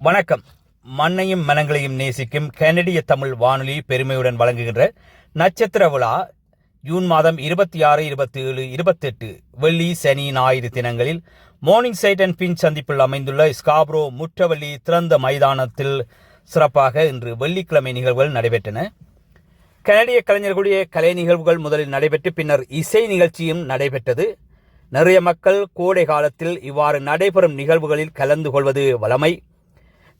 வணக்கம். மண்ணையும் மனங்களையும் நேசிக்கும் கனடிய தமிழ் வானொலி பெருமையுடன் வழங்குகின்ற நட்சத்திர விழா ஜூன் மாதம் 26, 27, 28 வெள்ளி, சனி, ஞாயிறு தினங்களில் மார்னிங் சைட் அண்ட் பின் சந்திப்பில் அமைந்துள்ள ஸ்காப்ரோ முற்றவள்ளி திறந்த மைதானத்தில் சிறப்பாக இன்று வெள்ளிக்கிழமை நிகழ்வுகள் நடைபெற்றன. கனடிய கலைஞர்களுடைய கலை நிகழ்வுகள் முதலில் நடைபெற்று பின்னர் இசை நிகழ்ச்சியும் நடைபெற்றது. நிறைய மக்கள் கோடை காலத்தில் இவ்வாறு நடைபெறும் நிகழ்வுகளில் கலந்து கொள்வது வழமை.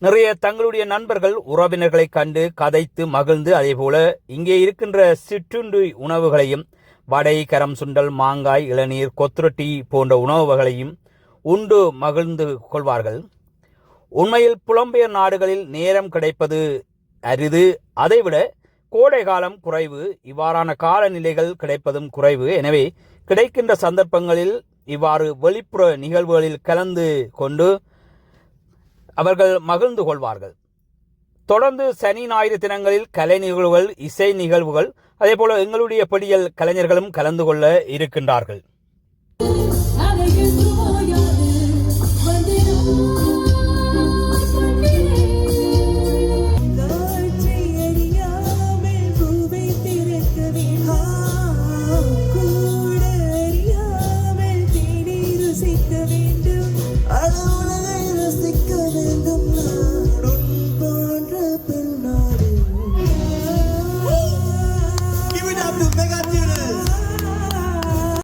நிறைய தங்களுடைய நண்பர்கள் உறவினர்களை கண்டு கதைத்து மகிழ்ந்து, அதேபோல இங்கே இருக்கின்ற சிற்றுண்டு உணவுகளையும் வடை, கரம் சுண்டல், மாங்காய், இளநீர், கொத்துரொட்டி போன்ற உணவுகளையும் உண்டு மகிழ்ந்து கொள்வார்கள். உண்மையில் புலம்பெயர் நாடுகளில் நேரம் கிடைப்பது அரிது. அதைவிட கோடை காலம் குறைவு, இவ்வாறான காலநிலைகள் கிடைப்பதும் குறைவு. எனவே கிடைக்கின்ற சந்தர்ப்பங்களில் இவ்வாறு வெளிப்புற நிகழ்வுகளில் கலந்து கொண்டு அவர்கள் மகிழ்ந்து கொள்வார்கள். தொடர்ந்து சனி, ஞாயிறு தினங்களில் கலை நிகழ்வுகள், இசை நிகழ்வுகள், அதே போல எங்களுடைய பெடியல் கலைஞர்களும் கலந்து கொள்ள இருக்கின்றார்கள்.